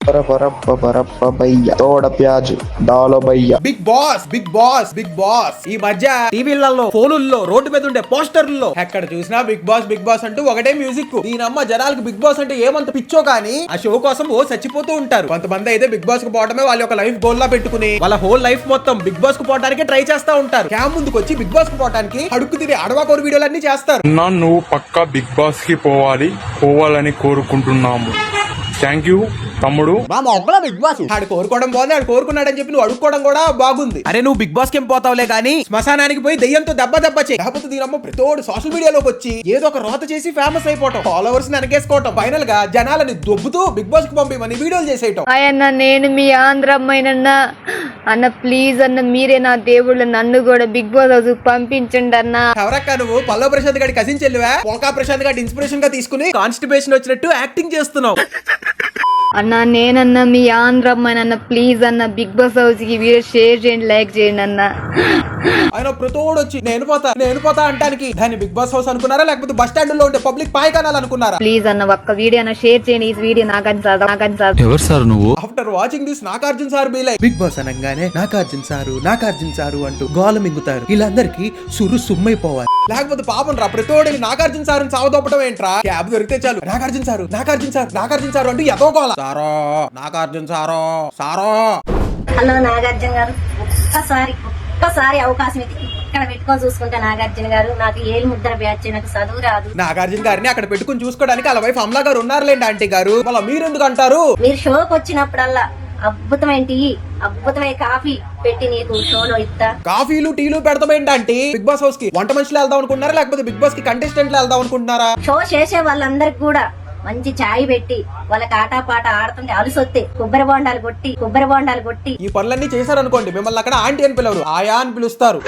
Big Boss Bigg Boss Bigg Boss ఈ మధ్య టీవీలలో ఫోనుల్లో రోడ్డు మీద ఉండే పోస్టర్లలో ఎక్కడ చూసినా బిగ్ బాస్ అంటూ ఒకటే మ్యూజిక్. దీనమ్మ జనాలకు బిగ్ బాస్ అంటే ఏమంత పిచ్చో కానీ ఆ షో కోసం ఓ చచ్చిపోతూ ఉంటారు. కొంతమంది అయితే బిగ్ బాస్ కు పోవడమే వాళ్ళ యొక్క లైఫ్ గోల్ లా పెట్టుకుని వాళ్ళ హోల్ లైఫ్ మొత్తం బిగ్ బాస్ కు పోవడానికి ట్రై చేస్తా ఉంటారు. క్యామ్ ముందుకు వచ్చి బిగ్ బాస్ కు పోవడానికి అడుగు తిరిగి అడవాకోరు వీడియోలన్నీ చేస్తారు. నువ్వు పక్కా బిగ్ బాస్ కి పోవాలని కోరుకుంటున్నాము. థ్యాంక్ యూ తమ్ముడు. బిగ్ బాస్ ఆడు కోరుకోవడం బాగుంది, ఆడు కోరుకున్నాడని చెప్పి నువ్వు అడుక్కోవడం కూడా బాగుంది. అరే నువ్వు బిగ్ బాస్ కి ఏం పోతావులే కానీ శ్మశానానికి పోయి దెయ్యంతో దెబ్బ చేయి. కాకపోతే దీనమ్మ ప్రతోడు సోషల్ మీడియాలోకి వచ్చి ఏదో ఒక రోత చేసి ఫేమస్ అయిపోవటం, ఫాలోవర్స్ ని వెనకేసుకోవటం, ఫైనల్ గా జనాలని దొబ్బుతూ బిగ్ బాస్ కు పంపిమని వీడియోలు చేసేయటం. అన్న నేను మీ ఆంధ్ర అమ్మాయినన్నా అన్న ప్లీజ్ అన్న మీరే నా దేవుళ్ళు, నన్ను కూడా బిగ్ బాస్ హౌస్ పంపించండి అన్న. ఎవరక్క నువ్వు? పల్లవ ప్రశాంత్ గారి కజిన్ చెల్లివా? పోకా ప్రశాంత్ గారి ఇన్స్పిరేషన్ గా తీసుకుని కాన్స్టిపేషన్ వచ్చినట్టు యాక్టింగ్ చేస్తున్నావు. అన్న నేనన్నా మీ ఆంధ్ర అమ్మాయినన్న ప్లీజ్ అన్న బిగ్ బాస్ హౌస్ కి వీడియో షేర్ చేయండి, లైక్ చేయండి అన్న. ఆయన ప్రతోడు వచ్చి నేను పోతా అంటానికి దాన్ని బిగ్ బాస్ హౌస్ అనుకున్నారా లేకపోతే బస్ స్టాండ్ లో ఉండే పబ్లిక్ పాయకానాలు అనుకున్నారా? ప్లీజ్ అన్న ఒక్క వీడియో అన్న షేర్ చేయండి. ఈ వీడియో నాగార్జున ఎవరు సార్ నువ్వు? After watching this Nagarjuna sir be like Bigg Boss అనగానే నాగార్జున సారు అంటూ గోల మింగుతారు. వీళ్ళందరికీ సుమ్మైపోవాలి. లేకపోతే పాపం రా ప్రతోడిని నాగార్జున సార్ సావదొప్పటం ఏంట్రా? క్యాబ్ దొరికితే చాలు నాగార్జున సారు అంటూ ఎదో గోల. సారో నాగార్జున సారో. హలో నాగార్జున గారు, ఒక్కసారి అవకాశం ఇక్కడ పెట్టుకొని చూసుకుంటా. నాగార్జున గారు నాకు ఏలు ముద్ర బ్యాచ్, నాకు చదువు రాదు. నాగార్జున గారిని అక్కడ పెట్టుకుని చూసుకోవడానికి అలా వైఫ్ అమలా గారు ఉన్నారులేండి ఆంటీ గారు. మళ్ళీ మీరెందుకు అంటారు? మీరు షోకి వచ్చినప్పుడల్లా అద్భుతమైన టీ, అద్భుతమైన కాఫీ పెట్టి నీకు షోలో ఇస్తా. కాఫీలు టీలు పెడతామేంటి ఆంటీ? బిగ్ బాస్ హౌస్ కి వంట మనుషులు వెళ్దాం అనుకుంటున్నారా లేకపోతే బిగ్ బాస్ కి కంటెస్టెంట్లు వెళ్దాం అనుకుంటున్నారా? షో చేసే వాళ్ళందరికి కూడా మంచి చాయ్ పెట్టి వాళ్ళకి ఆటపాట ఆడుతుంటే అలసొత్తే కొబ్బరి బోండాలు కొట్టి ఈ పనులన్నీ చేశారనుకోండి మిమ్మల్ని అక్కడ ఆంటీ అని పిలవరు, ఆయా అని పిలుస్తారు.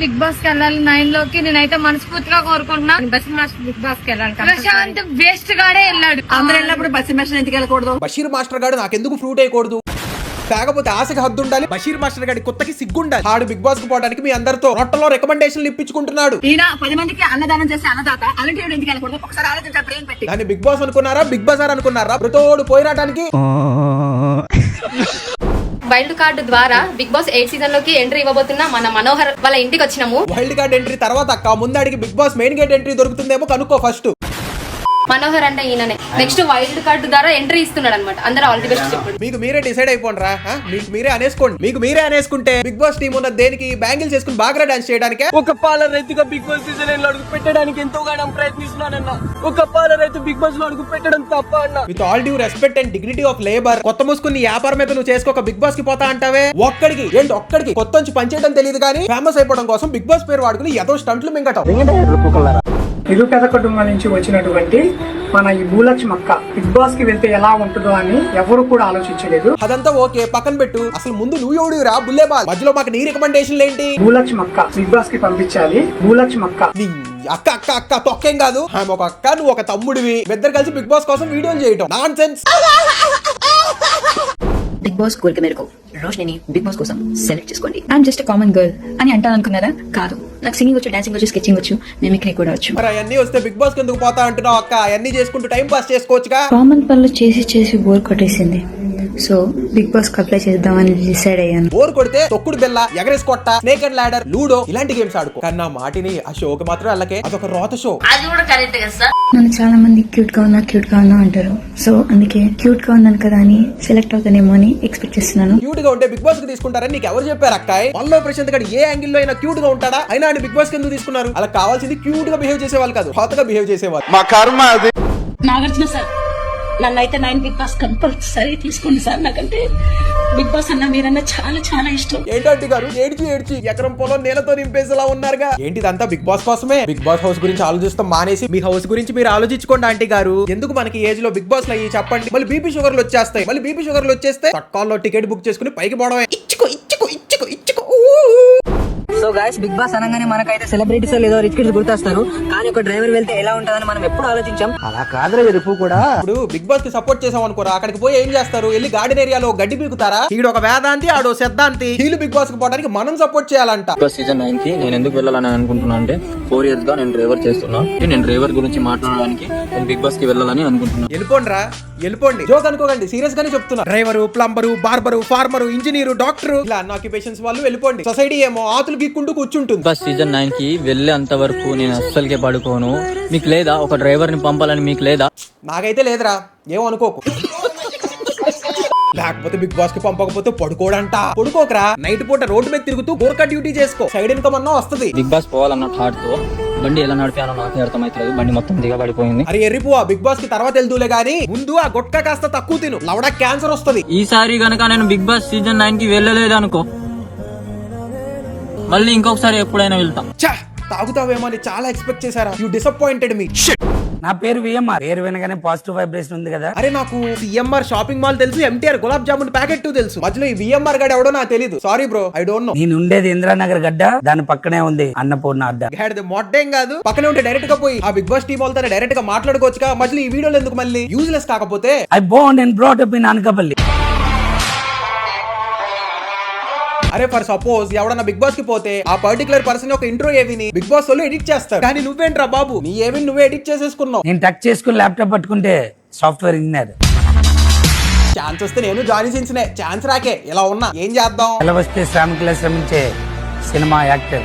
బిగ్ బాస్ కి వెళ్ళాలి 9 లోకి నేనైతే మనస్ఫూర్తిగా కోరుకుంటున్నా. బషీర్ మాస్టర్ బిగ్ బాస్ కి వెళ్ళాలి. ప్రశాంత్ వేస్ట్ గాడే వెళ్ళాడు. అందరూ వెళ్ళినప్పుడు బషీర్ మాస్టర్ ఎందుకు వెళ్ళకూడదు? బషీర్ మాస్టర్ గారు నాకెందుకు ఫ్రూట్ వేయకూడదు? కాకపోతే ఆశకి హద్దు ఉండాలి. బషీర్ మాస్టర్ గారి కొత్తకి సిగ్గుండాలి. ఆడు బిగ్ బాస్ కు పోవడానికి మీ అందరితో రొట్టలో రికమెండేషన్లు ఇప్పించుకుంటున్నాడు. ఈయన 10 మందికి అన్నదానం చేసి అన్నదాత అలాంటి ఎందుకు వెళ్ళకూడదు? ఒకసారి ఆలోచించాలి బ్రెయిన్ పెట్టి. దాన్ని బిగ్ బాస్ అనుకున్నారా బిగ్ బజార్ అనుకున్నారా? ప్రతోడు పోయిరాటానికి వైల్డ్ కార్డు ద్వారా బిగ్ బాస్ 8 సీజన్ లోకి ఎంట్రీ ఇవ్వబోతున్నా మన మనోహర్ వాళ్ళ ఇంటికి వచ్చినాము. వైల్డ్ కార్డ్ ఎంట్రీ తర్వాత అక్క ముందడికి big boss main gate entry దొరుకుతుందేమో కనుక్కో ఫస్ట్. మనోహర్ అంటే ఈయననే నెక్స్ట్ వైల్డ్ కార్డు ద్వారా ఎంట్రీ ఇస్తున్నాడు అనమాట. అందరూ ఆల్ ది బెస్ట్ చెప్పండి. మీకు మీరే డిసైడ్ అయిపోండి రా. మీకు మీరే అనేసుకుంటే బిగ్ బాస్ టీం ఉన్న దేనికి బ్యాంగిల్స్ చేసుకుని బాగా డాన్స్ చేయడానికి. ఒక పాల రైతుగా బిగ్ బాస్ సీజన్ లో అడుగు పెట్టడానికి ఎంతోగానో ప్రయత్నిస్తున్నానన్న. ఒక పాల రైతు బిగ్ బాస్ లో అడుగు పెట్టడం తప్ప అన్న. With all due respect and dignity of labour కొత్త మూసుకుని వ్యాపారం మీద నువ్వు చేసుకోక బిగ్ బాస్ కి పోతా అంటావే. ఒక్కడికి కొత్త నుంచి పనిచేయడం తెలియదు కానీ ఫేమస్ అయిపోవడం కోసం బిగ్ బాస్ పేరు వాడుకుని ఏదో స్టంట్లు మింగటం. నిరుపేద కుటుంబం నుంచి వచ్చినటువంటి మన ఈ భూలక్ష్మి అక్క బిగ్ బాస్ కి వెళ్తే ఎలా ఉంటుందో అని ఎవరు కూడా ఆలోచించలేదు. అదంతా ఓకే పక్కన పెట్టు. అసలు ముందు నువ్వు ఎవడు రా బుల్లేబాల్, మధ్యలో మాకు నీ రికమెండేషన్లు ఏంటి? భూలక్ష్మి అక్క బిగ్ బాస్ కి పంపించాలి. భూలక్ష్మి అక్క అక్క తొక్కేం కాదు. ఆమె ఒక అక్క, నువ్వు ఒక తమ్ముడివి. ఇద్దరు కలిసి బిగ్ బాస్ కోసం వీడియోలు చేయటం నాన్ సెన్స్. బిగ్ బాస్ కోరిక మేరకు రోషిని బిగ్ బాస్ కోసం సెలెక్ట్ చేసుకోండి. ఐఎమ్ జస్ట్ కామన్ గర్ల్ అని అంటాను అనుకున్నారా? కాదు, నాకు సింగింగ్ వచ్చు, డాన్సింగ్ వచ్చు, స్కెచింగ్ వచ్చు, మిమిక్రీ కూడా వచ్చు. మరి అవన్నీ వస్తే బిగ్ బాస్ కిందకు పోతా అంటున్నావు అక్క? అవన్నీ చేసుకుంటూ టైం పాస్ చేసుకోవచ్చుగా. కామన్ పనులు చేసి బోర్ కొట్టేసింది. సో బిగ్ బాస్ కి అప్లై చేద్దామని డిసైడ్ అయ్యాను. బోర్ కొడితే తొక్కుడు బిల్ల, ఎగరేసి కొట్ట, స్నేక్ అండ్ ల్యాడర్, లూడో ఇలాంటి గేమ్స్ ఆడుకో. కన్నా మాటిని ఆ షోకి మాత్రం వెళ్ళకే, అదొక రోత షో. నన్ను చాలా మంది క్యూట్ గా ఉన్నా అంటారు. సో అందుకే క్యూట్ గా ఉన్నాను కదా అని సెలెక్ట్ అవుతానేమో అని ఎక్స్పెక్ట్ చేస్తున్నాను. క్యూట్ గా ఉంటే బిగ్ బాస్ కి తీసుకుంటారని నీకు ఎవరు చెప్పారు అక్కాయ్? పల్లవ ప్రశాంత్ గారు ఏ యాంగిల్ లో అయినా క్యూట్ గా ఉంటాడా? అయినా ఆయన బిగ్ బాస్ కి ఎందుకు తీసుకున్నారు? అలా కావాల్సింది క్యూట్ గా బిహేవ్ చేసేవాళ్ళు కాదు, హోతగా బిహేవ్ చేసేవాళ్ళు. మా కర్మ అది. నాగార్జున సార్ నన్నైతే 9 బిగ్ బాస్ కంపల్సరీ తీసుకోండి సార్. నాకంటే బిగ్ బాస్ అన్న మీరన్నా చాలా చాలా ఇష్టం. ఏంటంటే గారు ఏడ్చి ఎకరం పొలం నేలతో నింపేసేలా ఉన్నారుగా. ఏంటిదంతా బిగ్ బాస్ కోసమే? బిగ్ బాస్ హౌస్ గురించి ఆలోచిస్తాం మానేసి మీ హౌస్ గురించి మీరు ఆలోచించుకోండి ఆంటీ గారు. ఎందుకు మనకి ఏజ్ లో బిగ్ బాస్ లో అయ్యి చెప్పండి. మళ్ళీ బీపీ షుగర్లు వచ్చేస్తాయి. మళ్ళీ బీపీ షుగర్లు వచ్చేస్తే తక్కువలో టికెట్ బుక్ చేసుకుని పైకి పోవడమే. ఇచ్చుకో సో గైస్ బిగ్ బాస్ అనగానే మనకైతే సెలబ్రిటీస్ లేదో రిచ్ కిడ్స్ గుర్తొస్తారు, కానీ ఒక డ్రైవర్ వెళ్తే ఎలా ఉంటుందని మనం ఎప్పుడు ఆలోచించాం. అలా కాదురా ఎరుపు కూడా. ఇప్పుడు బిగ్ బాస్ కి సపోర్ట్ చేసాం అనుకోరా, అక్కడికి పోయి ఏం చేస్తారు? వెళ్ళి గార్డెన్ ఏరియాలో గడ్డి పీకుతారా? ఈడు ఒక వేదాంతి, ఆడో సిద్ధాంతి. వీళ్ళు బిగ్ బాస్ కి పోవడానికి మనం సపోర్ట్ చేయాలంట. బిగ్ బాస్ సీజన్ 9 కి నేను ఎందుకు వెళ్ళాలని అనుకుంటున్నా అంటే 4 years గా నేను డ్రైవర్ చేస్తున్నా. నేను డ్రైవర్ గురించి మాట్లాడడానికి నేను బిగ్ బాస్ కి వెళ్ళాలని అనుకుంటున్నా. వెళ్ళిపోండి. జోక్ అనుకోకండి, సీరియస్ గానే చెప్తున్నా. Driver, plumber, barber, farmer, engineer, doctor ఇలా అన్ని ఆక్యుపేషన్స్ వాళ్ళు వెళ్ళిపోండి. సొసైటీ ఏమో ఆతులు గీక్కుంటూ కూర్చుంటుంది. బిగ్ బాస్ సీజన్ 9 కి వెళ్ళేంత వరకు నేను అస్సలకే పడుకోను. మీకు లేదా ఒక డ్రైవర్ ని పంపాలని? మీకు లేదా? నాకైతే లేదురా, ఏమనుకోకు. లేకపోతే బిగ్ బాస్ కి పంపకపోతే పడుకోడంట. పడుకోకరా, నైట్ పూట రోడ్డు మీద తిరుగుతూ గోర్కా డ్యూటీ చేసుకో, సైడ్ ఇన్కమ్ అన్నా వస్తుంది. బిగ్ బాస్ పోవాలన్న థాట్ తో బండి ఎలా నడిపానో నాకే అర్థమైతలేదు. బండి మొత్తం దిగబడిపోయింది. అరే ఎర్రిపోవా, బిగ్ బాస్ కి తర్వాత వెళ్తూలే గానీ ముందు ఆ గుట్కా కాస్త తక్కువ తిను, లవడా క్యాన్సర్ వస్తుంది. ఈసారి గనక నేను బిగ్ బాస్ సీజన్ 9 కి వెళ్ళలేదు అనుకో, మళ్ళీ ఇంకొకసారి ఎప్పుడైనా వెళ్తా. తాగుతావేమో అని చాలా ఎక్స్పెక్ట్ చేశారా? You disappointed me. నా పేరు విఎంఆర్. పేరు వినగానే పాజిటివ్ వైబ్రేషన్ ఉంది కదా. అరే నాకు సిఎంఆర్ షాపింగ్ మాల్ తెలుసు, ఎంటీఆర్ గులాబ్ జామున్ ప్యాకెట్ తెలుసు, మధ్యలో ఈ విఎంఆర్ గడ ఎవడో నాకు తెలియదు. Sorry bro, I don't know. నేను ఉండేది ఇంద్రానగర్ గడ్డ, దాని పక్కనే ఉంది అన్నపూర్ణ అడ్డ. మొట్టేం కాదు, పక్కనే ఉంటే డైరెక్ట్ గా పోయి ఆ బిగ్ బాస్ టీమ్ వాళ్ళతో డైరెక్ట్ గా మాట్లాడుకోవచ్చుగా. మధ్యలో ఈ వీడియోలు ఎందుకు మళ్ళీ? యూజ్లెస్ కాకపోతే. I Born and brought up in Anakapalli. అరే ఫర్ సపోజ్ ఎవడన్నా బిగ్ బాస్ కి పోతే ఆ పర్టికులర్ పర్సన్ ఒక ఇంట్రో ఏవిని బిగ్ బాస్ వాళ్ళు ఎడిట్ చేస్తారు, కానీ నువ్వేంట్రా బాబు, నీ ఏవిని నువ్వే ఎడిట్ చేసేసుకున్నావు. నేను టచ్ చేసుకుని ల్యాప్టాప్ పట్టుకుంటే సాఫ్ట్వేర్ ఇంజనీర్. ఛాన్స్ వస్తే నేను జానీ సిన్స్నే, ఛాన్స్ రాకే ఇలా ఉన్నా. ఏం చేద్దాం? ఎలా వస్తే శ్రామికులా శ్రమించే సినిమా యాక్టర్.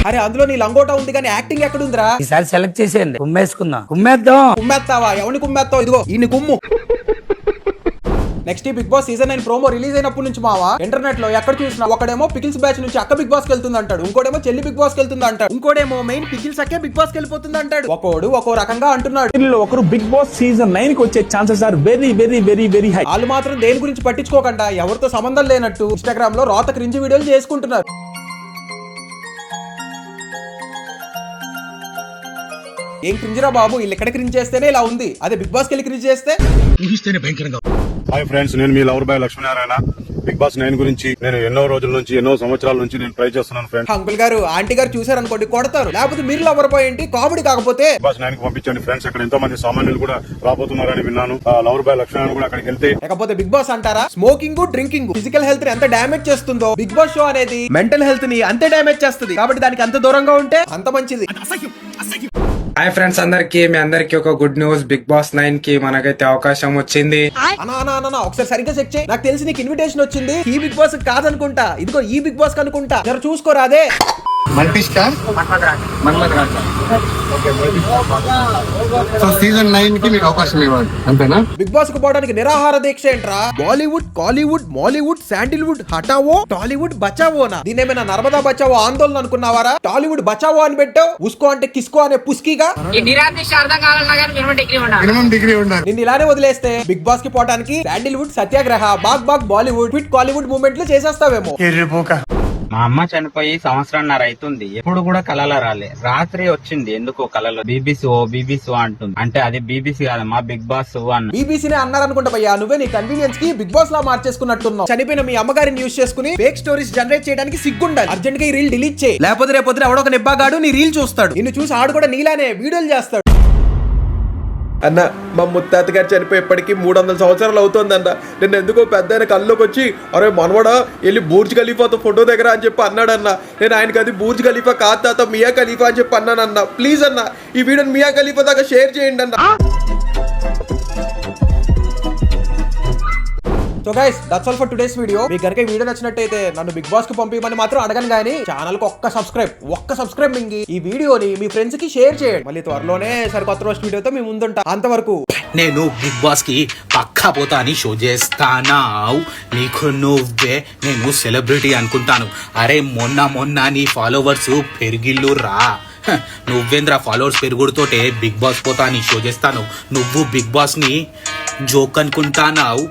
అరే అందులో నీ లంగోటా ఉంది కానీ యాక్టింగ్ ఎక్కడుందిరా? ఈసారి సెలెక్ట్ చేసేయండి, కుమ్మేసుకుందాం. కుమ్మేస్తావా? ఎవరిని కుమ్మేస్తావు? ఇదిగో ఈ కుమ్ము. Next big boss season 9 promo release అయినప్పటి నుంచి మావా ఇంటర్నెట్ లో ఎక్కడ చూసినా ఒకడేమో పికిల్స్ బ్యాచ్ నుంచి అక్క బిగ్ బాస్ కి వెళ్తుంది అంటాడు, ఇంకోడేమో చెల్లి బిగ్ బాస్ కి వెళ్తుంది అంటాడు, ఇంకోడేమో మెయిన్ పికిల్స్ అక్కే బిగ్ బాస్ కి వెళ్ళిపోతుంది అంటాడు. ఒకడు ఒక్కో రకంగా అంటున్నాడు. ఒకరు బిగ్ బాస్ సీజన్ 9 కి వచ్చే chances are very very very very high. వాళ్ళు మాత్రం దేని గురించి పట్టించుకోకుండా ఎవరితో సంబంధం లేనట్టు ఇన్స్టాగ్రామ్ లో రోత క్రింజ్ వీడియోలు చేసుకుంటున్నారు. ఏం క్రింజరా బాబు, వీళ్ళు ఎక్కడ క్రింజ్ చేస్తేనే ఇలా ఉంది, అదే బిగ్ బాస్ కి వెళ్ళి క్రింజ్ చేస్తే భయంకరంగా. హాయ్ ఫ్రెండ్స్, నేను మీ lover boy Lakshminarayana. Big boss 9 గురించి నేను ఎన్నో రోజుల నుంచి, ఎన్నో సంవత్సరాల నుంచి నేను ట్రై చేస్తున్నాను ఫ్రెండ్స్. అంకుల్ గారు, ఆంటీ గారు చూసారనుకోండి కొడతారు, లేకపోతే మీరు లవర్ బాయ్ ఏంటి కామెడీ కాకపోతే. బిగ్ బాస్ 9 కి పంపించండి ఫ్రెండ్స్. అక్కడ ఎంతో మంది సామాన్యులు కూడా రాబోతున్నారని విన్నాను. లవర్ బాయ్ లక్ష్మీనారాయణ కూడా అక్కడికి వెళ్తే. లేకపోతే బిగ్ బాస్ అంటారా? స్మోకింగ్, డ్రింకింగ్ ఫిజికల్ హెల్త్ ని ఎంత డామేజ్ చేస్తుందో, బిగ్ బాస్ షో అనేది మెంటల్ హెల్త్ ని అంతే డామేజ్ చేస్తుంది. కాబట్టి దానికి అంత దూరంగా ఉంటే అంత మంచిది. హాయ్ ఫ్రెండ్స్ అందరికి, మీ అందరికి ఒక గుడ్ న్యూస్. బిగ్ బాస్ 9 కి మనకైతే అవకాశం వచ్చింది. అన్నా ఒకసారి సరిగ్గా చెక్ చేయి. నాకు తెలిసి నీకు ఇన్విటేషన్ వచ్చింది ఈ బిగ్ బాస్ కాదనుకుంటా, ఇదిగో ఈ బిగ్ బాస్ అనుకుంటా. జర చూసుకోరా. అదే సీజన్ 9 కి మీకు అవకాశం ఇవ్వాలి అంతేనా? బిగ్ బాస్ కు పోవడానికి నిరాహార దీక్ష ఏంట్రా? బాలీవుడ్, కాలీవుడ్, మాలీవుడ్, శాండిల్వుడ్ హటావో, టాలీవుడ్ బచావోనా? దీనేమైనా నర్మదా బచావో ఆందోళన అనుకున్నావారా? టాలీవుడ్ బచావో అని పెట్టావు. ఉస్కో అంటే కిస్కో అనే పుస్కీగా డిగ్రీ ఉండాలి. నిన్ను ఇలానే వదిలేస్తే బిగ్ బాస్ కి పోవడానికి శాండిల్వుడ్ సత్యాగ్రహ, బాగ్ బాగ్ బాలీవుడ్, క్విట్ కాలీవుడ్ మూవ్మెంట్లు చేసేస్తావేమో. మా అమ్మ చనిపోయి సంవత్సరంన్నర అవుతుంది, ఎప్పుడు కూడా కళలో రాలే. రాత్రి వచ్చింది ఎందుకో కళలో, బీబీసీ అంటుంది. అంటే అది బీబీసీ కాదమ్మా, బిగ్ బాస్ అన్న. బీబీసీనే అన్నారనుకుంటా భయ్యా, నువ్వే నీ కన్వీనియన్స్ కి బిగ్ బాస్ లా మార్చేసుకున్నట్టున్నావు. చనిపోయిన మీ అమ్మగారిని యూజ్ చేసుకుని ఫేక్ స్టోరీస్ జనరేట్ చేయడానికి సిగ్గుండాలి. అర్జెంట్ గా ఈ రీల్ డిలీట్ చేయి, లేకపోతే రేపొద్దున ఎవడో ఒక నిబ్బాగాడు నీ రీల్ చూస్తాడు, నిన్ను చూసి ఆడు కూడా నీలానే వీడియోలు చేస్తాడు. అన్న మా ముత్తాత గారు చనిపోయి ఇప్పటికీ 300 సంవత్సరాలు అవుతుందన్న. నేను ఎందుకో పెద్ద ఆయన కళ్ళలోకి వచ్చి అరే మనవడా వెళ్ళి బూర్జ్ ఖలీఫాతో ఫోటో దగ్గర అని చెప్పి అన్నాడన్న. నేను ఆయనకి అది బూర్జ్ ఖలీఫా కాదు తాత, మియా ఖలీఫా అని చెప్పి అన్నానన్న. ప్లీజ్ అన్న ఈ వీడియోని మియా ఖలీఫా దాకా షేర్ చేయండి అన్న. So guys that's all for today's video. మీకు గనుక ఈ వీడియో నచ్చినట్టయితే నన్ను బిగ్ బాస్ కి పంపించమని మాత్రం అడగను గానీ ఛానల్ కి ఒక్క సబ్స్క్రైబ్ మింగి ఈ వీడియోని మీ ఫ్రెండ్స్ కి షేర్ చేయండి. మళ్ళీ త్వరలోనే సరికొత్త రోస్ట్ వీడియోతో మీ ముందుంటా. అంతవరకు నేను బిగ్ బాస్ కి పక్కా పోతా అని షో చేస్తానా? నీకు నువ్వే నేను సెలబ్రిటీ అనుకుంటాను. అరే మొన్న నీ ఫాలోవర్స్ పెరిగిల్లు రా. నువ్వేంద్ర ఫాలోవర్స్ పెరుగుడుతోటే బిగ్ బాస్ పోతా అని షో చేస్తాను. నువ్వు బిగ్ బాస్ ని జోక్ అనుకుంటానావు.